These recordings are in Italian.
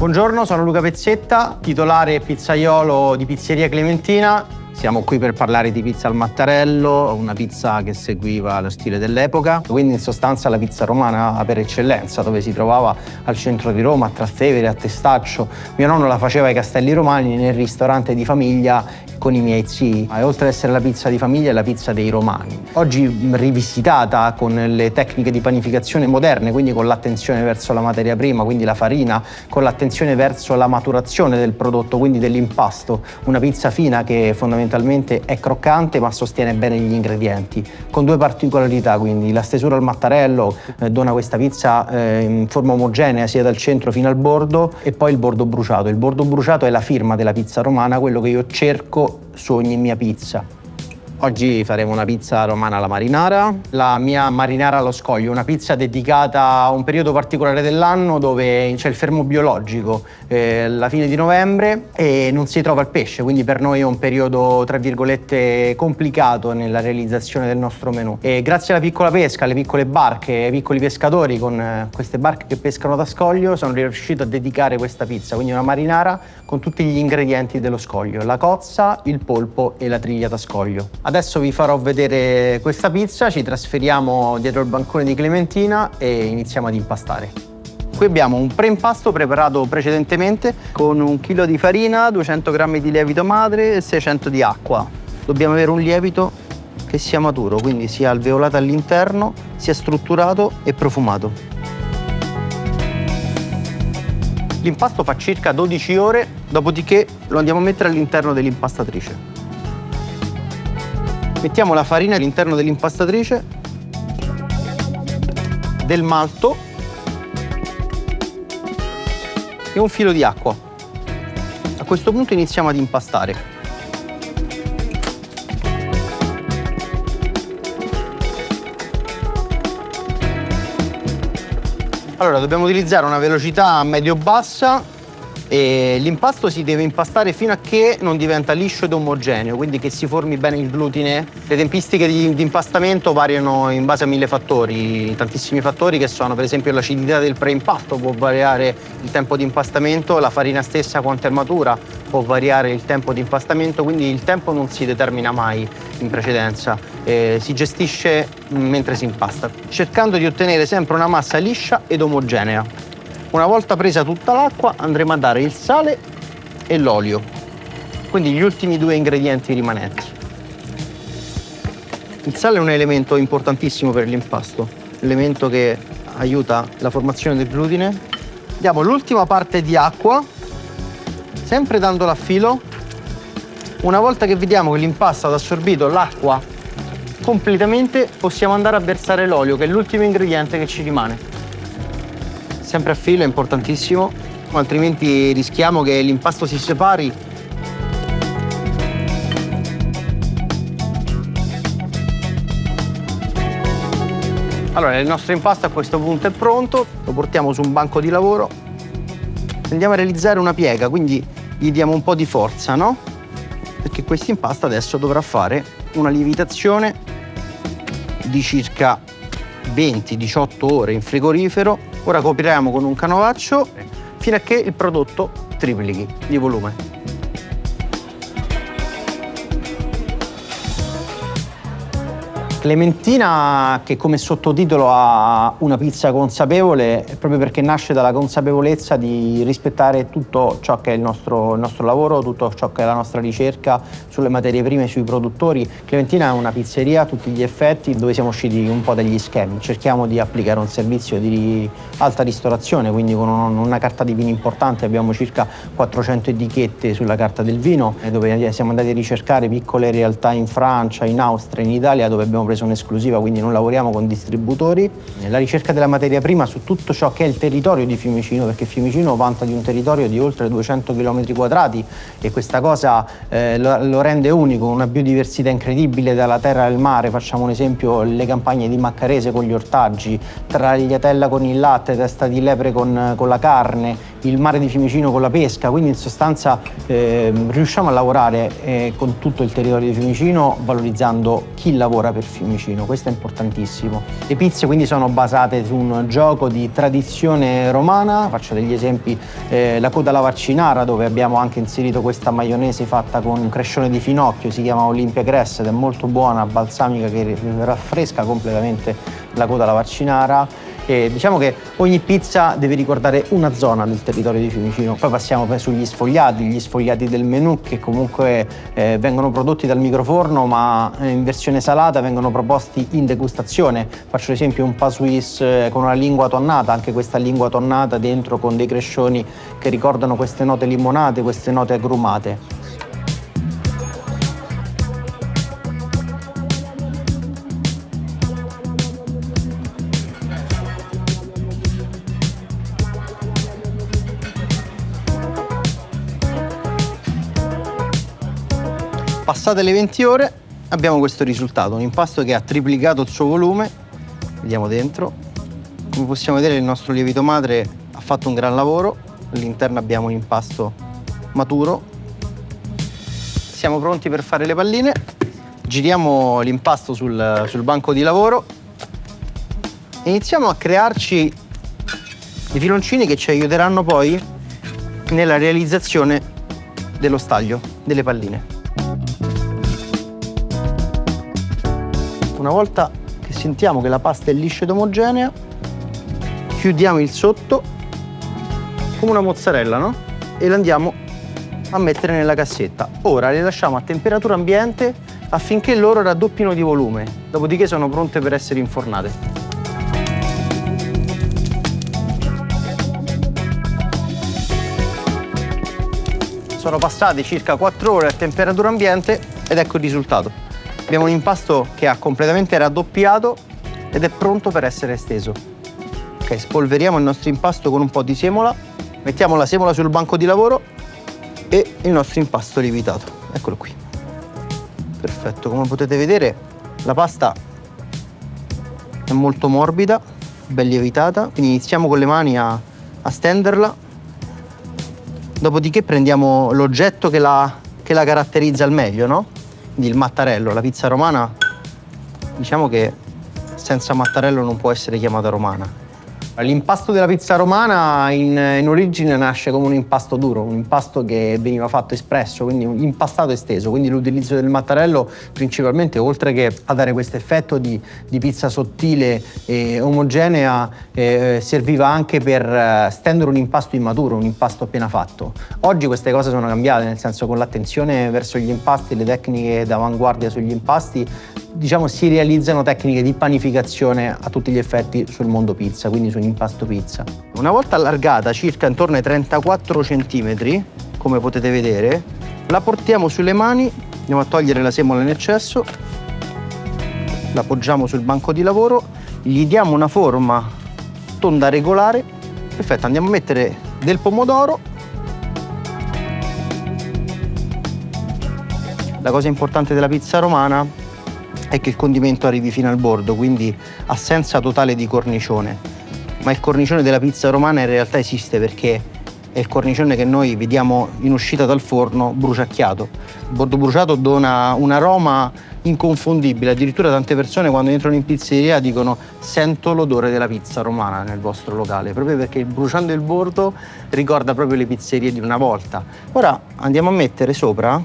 Buongiorno, sono Luca Pezzetta, titolare e pizzaiolo di Pizzeria Clementina. Siamo qui per parlare di pizza al mattarello, una pizza che seguiva lo stile dell'epoca, quindi in sostanza la pizza romana per eccellenza, dove si trovava al centro di Roma, a Trastevere, a Testaccio. Mio nonno la faceva ai Castelli Romani nel ristorante di famiglia con i miei zii. E oltre ad essere la pizza di famiglia è la pizza dei romani. Oggi rivisitata con le tecniche di panificazione moderne, quindi con l'attenzione verso la materia prima, quindi la farina, con l'attenzione verso la maturazione del prodotto, quindi dell'impasto. Una pizza fina che fondamentalmente è croccante ma sostiene bene gli ingredienti, con due particolarità, quindi la stesura al mattarello dona questa pizza in forma omogenea sia dal centro fino al bordo, e poi il bordo bruciato. Il bordo bruciato è la firma della pizza romana, quello che io cerco su ogni mia pizza. Oggi faremo una pizza romana alla marinara, la mia marinara allo scoglio, una pizza dedicata a un periodo particolare dell'anno dove c'è il fermo biologico, la fine di novembre, e non si trova il pesce, quindi per noi è un periodo tra virgolette complicato nella realizzazione del nostro menù. E grazie alla piccola pesca, alle piccole barche, ai piccoli pescatori con queste barche che pescano da scoglio, sono riuscito a dedicare questa pizza, quindi una marinara con tutti gli ingredienti dello scoglio, la cozza, il polpo e la triglia da scoglio. Adesso vi farò vedere questa pizza, ci trasferiamo dietro il bancone di Clementina e iniziamo ad impastare. Qui abbiamo un preimpasto preparato precedentemente con 1 chilo di farina, 200 g di lievito madre e 600 di acqua. Dobbiamo avere un lievito che sia maturo, quindi sia alveolato all'interno, sia strutturato e profumato. L'impasto fa circa 12 ore, dopodiché lo andiamo a mettere all'interno dell'impastatrice. Mettiamo la farina all'interno dell'impastatrice, del malto e un filo di acqua. A questo punto iniziamo ad impastare. Allora, dobbiamo utilizzare una velocità medio-bassa e l'impasto si deve impastare fino a che non diventa liscio ed omogeneo, quindi che si formi bene il glutine. Le tempistiche di impastamento variano in base a 1000 fattori, tantissimi fattori che sono per esempio l'acidità del preimpasto, può variare il tempo di impastamento, la farina stessa quanto è matura, può variare il tempo di impastamento, quindi il tempo non si determina mai in precedenza, si gestisce mentre si impasta, cercando di ottenere sempre una massa liscia ed omogenea. Una volta presa tutta l'acqua andremo a dare il sale e l'olio, quindi gli ultimi 2 ingredienti rimanenti. Il sale è un elemento importantissimo per l'impasto, elemento che aiuta la formazione del glutine. Diamo l'ultima parte di acqua, sempre dandola a filo. Una volta che vediamo che l'impasto ha assorbito l'acqua completamente, possiamo andare a versare l'olio, che è l'ultimo ingrediente che ci rimane. Sempre a filo, è importantissimo, altrimenti rischiamo che l'impasto si separi. Allora, il nostro impasto a questo punto è pronto, lo portiamo su un banco di lavoro. Andiamo a realizzare una piega, quindi gli diamo un po' di forza, no? Perché questo impasto adesso dovrà fare una lievitazione di circa 20-18 ore in frigorifero. Ora copriamo con un canovaccio fino a che il prodotto triplichi di volume. Clementina, che come sottotitolo ha una pizza consapevole, è proprio perché nasce dalla consapevolezza di rispettare tutto ciò che è il nostro lavoro, tutto ciò che è la nostra ricerca sulle materie prime, sui produttori. Clementina è una pizzeria a tutti gli effetti dove siamo usciti un po' dagli schemi. Cerchiamo di applicare un servizio di alta ristorazione, quindi con una carta di vini importante. Abbiamo circa 400 etichette sulla carta del vino, dove siamo andati a ricercare piccole realtà in Francia, in Austria, in Italia, dove abbiamo preso un'esclusiva, quindi non lavoriamo con distributori. La ricerca della materia prima su tutto ciò che è il territorio di Fiumicino, perché Fiumicino vanta di un territorio di oltre 200 km² e questa cosa lo rende unico, una biodiversità incredibile dalla terra al mare. Facciamo un esempio: le campagne di Maccarese con gli ortaggi, tagliatella con il latte, testa di lepre con la carne, il mare di Fiumicino con la pesca, quindi in sostanza riusciamo a lavorare con tutto il territorio di Fiumicino valorizzando chi lavora per Fiumicino, questo è importantissimo. Le pizze quindi sono basate su un gioco di tradizione romana, faccio degli esempi, la coda alla vaccinara, dove abbiamo anche inserito questa maionese fatta con un crescione di finocchio, si chiama Olympia Crest ed è molto buona, balsamica, che raffresca completamente la coda alla vaccinara. E diciamo che ogni pizza deve ricordare una zona del territorio di Fiumicino. Poi passiamo sugli sfogliati del menù, che comunque vengono prodotti dal microforno, ma in versione salata vengono proposti in degustazione. Faccio esempio un pas suisse con una lingua tonnata, anche questa lingua tonnata dentro con dei crescioni che ricordano queste note limonate, queste note agrumate. Passate le 20 ore abbiamo questo risultato, un impasto che ha triplicato il suo volume. Vediamo dentro. Come possiamo vedere il nostro lievito madre ha fatto un gran lavoro, all'interno abbiamo un impasto maturo. Siamo pronti per fare le palline, giriamo l'impasto sul banco di lavoro e iniziamo a crearci dei filoncini che ci aiuteranno poi nella realizzazione dello staglio delle palline. Una volta che sentiamo che la pasta è liscia ed omogenea, chiudiamo il sotto come una mozzarella, no? E la andiamo a mettere nella cassetta. Ora le lasciamo a temperatura ambiente affinché loro raddoppino di volume, dopodiché sono pronte per essere infornate. Sono passate circa 4 ore a temperatura ambiente ed ecco il risultato. Abbiamo un impasto che ha completamente raddoppiato ed è pronto per essere esteso. Ok, spolveriamo il nostro impasto con un po' di semola, mettiamo la semola sul banco di lavoro e il nostro impasto lievitato. Eccolo qui. Perfetto, come potete vedere la pasta è molto morbida, ben lievitata, quindi iniziamo con le mani a stenderla, dopodiché prendiamo l'oggetto che la caratterizza al meglio, no? Quindi il mattarello, la pizza romana, diciamo che senza mattarello non può essere chiamata romana. L'impasto della pizza romana in origine nasce come un impasto duro, un impasto che veniva fatto espresso, quindi un impastato esteso, quindi l'utilizzo del mattarello principalmente, oltre che a dare questo effetto di pizza sottile e omogenea, serviva anche per stendere un impasto immaturo, un impasto appena fatto. Oggi queste cose sono cambiate, nel senso, con l'attenzione verso gli impasti, le tecniche d'avanguardia sugli impasti, diciamo si realizzano tecniche di panificazione a tutti gli effetti sul mondo pizza, quindi su un impasto pizza. Una volta allargata circa intorno ai 34 cm, come potete vedere, la portiamo sulle mani, andiamo a togliere la semola in eccesso, la poggiamo sul banco di lavoro, gli diamo una forma tonda regolare. Perfetto, andiamo a mettere del pomodoro. La cosa importante della pizza romana è che il condimento arrivi fino al bordo, quindi assenza totale di cornicione. Ma il cornicione della pizza romana in realtà esiste, perché è il cornicione che noi vediamo in uscita dal forno bruciacchiato. Il bordo bruciato dona un aroma inconfondibile, addirittura tante persone quando entrano in pizzeria dicono: sento l'odore della pizza romana nel vostro locale, proprio perché bruciando il bordo ricorda proprio le pizzerie di una volta. Ora andiamo a mettere sopra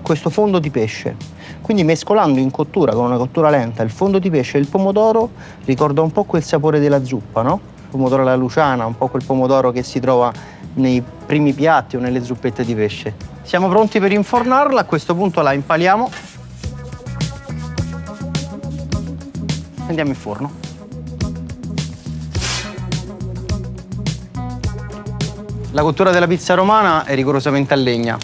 questo fondo di pesce. Quindi mescolando in cottura, con una cottura lenta, il fondo di pesce e il pomodoro, ricorda un po' quel sapore della zuppa, no? Il pomodoro alla luciana, un po' quel pomodoro che si trova nei primi piatti o nelle zuppette di pesce. Siamo pronti per infornarla, a questo punto la impaliamo. Andiamo in forno. La cottura della pizza romana è rigorosamente a legna,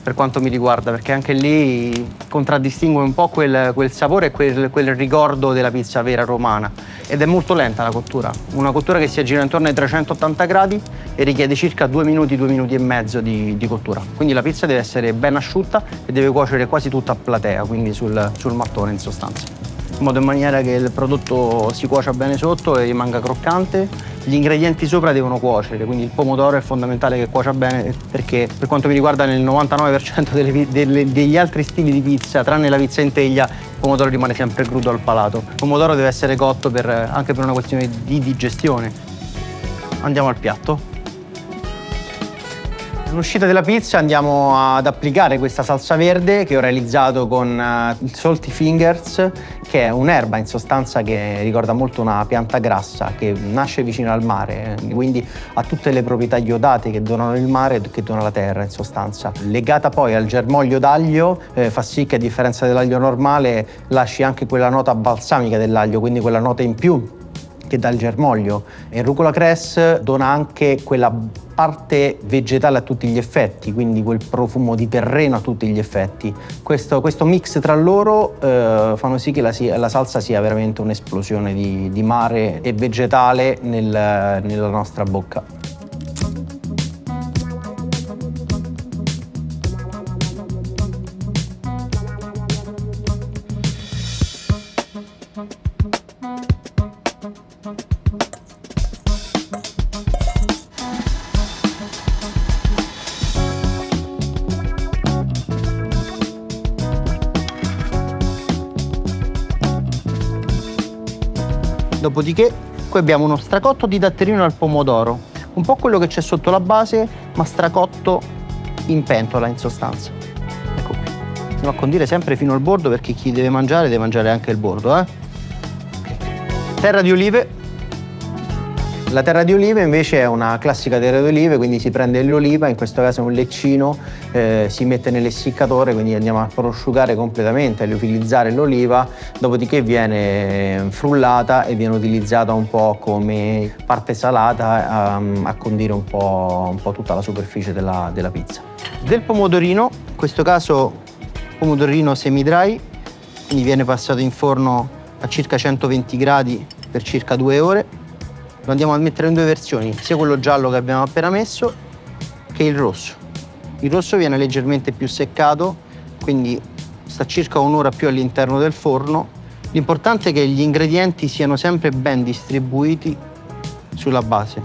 per quanto mi riguarda, perché anche lì contraddistingue un po' quel sapore e quel ricordo della pizza vera romana. Ed è molto lenta la cottura, una cottura che si aggira intorno ai 380 gradi e richiede circa 2 minuti e mezzo di cottura. Quindi la pizza deve essere ben asciutta e deve cuocere quasi tutta a platea, quindi sul mattone in sostanza. in modo in maniera che il prodotto si cuocia bene sotto e rimanga croccante. Gli ingredienti sopra devono cuocere, quindi il pomodoro è fondamentale che cuocia bene, perché per quanto mi riguarda nel 99% degli altri stili di pizza, tranne la pizza in teglia, il pomodoro rimane sempre crudo al palato. Il pomodoro deve essere cotto anche per una questione di digestione. Andiamo al piatto. All'uscita della pizza andiamo ad applicare questa salsa verde che ho realizzato con il Salty Fingers, che è un'erba in sostanza che ricorda molto una pianta grassa che nasce vicino al mare, quindi ha tutte le proprietà iodate che donano il mare e che dona la terra in sostanza. Legata poi al germoglio d'aglio fa sì che, a differenza dell'aglio normale, lasci anche quella nota balsamica dell'aglio, quindi quella nota in più che dà il germoglio. E il rucola cress dona anche quella parte vegetale a tutti gli effetti, quindi quel profumo di terreno a tutti gli effetti. Questo mix tra loro fanno sì che la salsa sia veramente un'esplosione di mare e vegetale nella nostra bocca. Dopodiché qui abbiamo uno stracotto di datterino al pomodoro, un po' quello che c'è sotto la base, ma stracotto in pentola in sostanza. Ecco qui. Andiamo a condire sempre fino al bordo, perché chi deve mangiare anche il bordo. Terra di olive. La terra di olive invece è una classica terra di olive, quindi si prende l'oliva, in questo caso un leccino, si mette nell'essiccatore, quindi andiamo a prosciugare completamente, a liofilizzare l'oliva, dopodiché viene frullata e viene utilizzata un po' come parte salata a condire un po' tutta la superficie della pizza. Del pomodorino, in questo caso pomodorino semi-dry, quindi viene passato in forno a circa 120 gradi per circa 2 ore. Lo andiamo a mettere in due versioni, sia quello giallo che abbiamo appena messo che il rosso. Il rosso viene leggermente più seccato, quindi sta circa un'ora più all'interno del forno. L'importante è che gli ingredienti siano sempre ben distribuiti sulla base.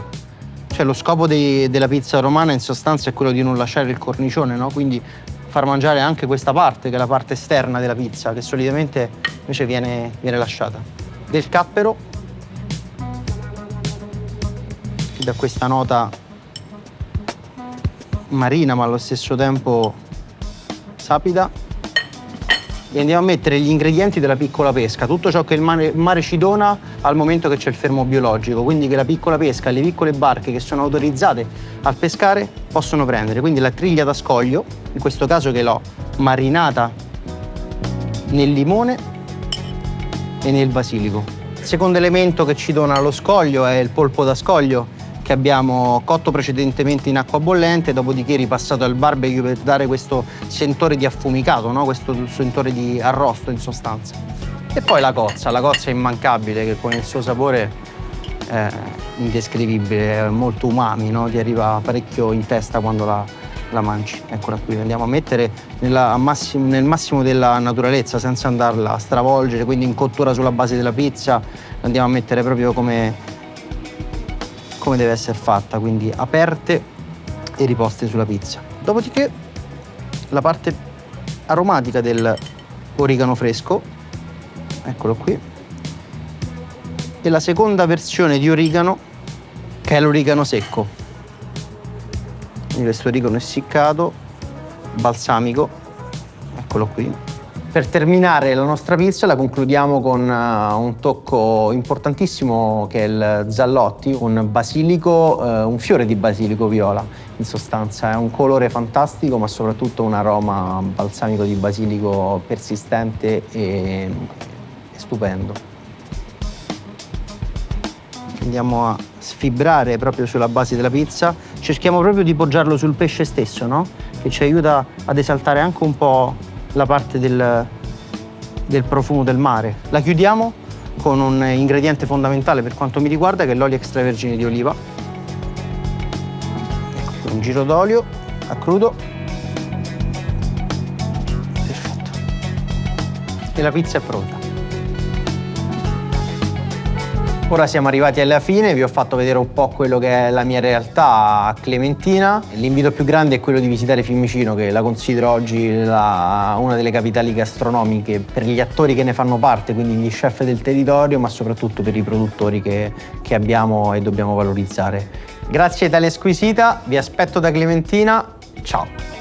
Cioè, lo scopo della pizza romana in sostanza è quello di non lasciare il cornicione, no? Quindi far mangiare anche questa parte, che è la parte esterna della pizza, che solitamente invece viene lasciata. Del cappero, da questa nota marina ma allo stesso tempo sapida, e andiamo a mettere gli ingredienti della piccola pesca, tutto ciò che il mare ci dona al momento che c'è il fermo biologico, quindi che la piccola pesca, le piccole barche che sono autorizzate a pescare possono prendere. Quindi la triglia da scoglio, in questo caso che l'ho marinata nel limone e nel basilico. Il secondo elemento che ci dona lo scoglio è il polpo da scoglio, che abbiamo cotto precedentemente in acqua bollente, dopodiché ripassato al barbecue per dare questo sentore di affumicato, no? Questo sentore di arrosto in sostanza. E poi la cozza è immancabile, che con il suo sapore è indescrivibile, è molto umami, no? Ti arriva parecchio in testa quando la mangi. Eccola qui, andiamo a mettere nel massimo della naturalezza, senza andarla a stravolgere, quindi in cottura sulla base della pizza, andiamo a mettere proprio come deve essere fatta, quindi aperte e riposte sulla pizza. Dopodiché la parte aromatica dell'origano fresco, eccolo qui, e la seconda versione di origano, che è l'origano secco. Quindi questo origano essiccato, balsamico, eccolo qui. Per terminare la nostra pizza la concludiamo con un tocco importantissimo che è il zallotti, un basilico, un fiore di basilico viola in sostanza. È un colore fantastico, ma soprattutto un aroma balsamico di basilico persistente e stupendo. Andiamo a sfibrare proprio sulla base della pizza. Cerchiamo proprio di poggiarlo sul pesce stesso, no? Che ci aiuta ad esaltare anche un po' la parte del profumo del mare. La chiudiamo con un ingrediente fondamentale per quanto mi riguarda, che è l'olio extravergine di oliva. Ecco, un giro d'olio a crudo. Perfetto. E la pizza è pronta. Ora siamo arrivati alla fine, vi ho fatto vedere un po' quello che è la mia realtà a Clementina. L'invito più grande è quello di visitare Fiumicino, che la considero oggi una delle capitali gastronomiche per gli attori che ne fanno parte, quindi gli chef del territorio, ma soprattutto per i produttori che abbiamo e dobbiamo valorizzare. Grazie Italia Squisita, vi aspetto da Clementina, ciao!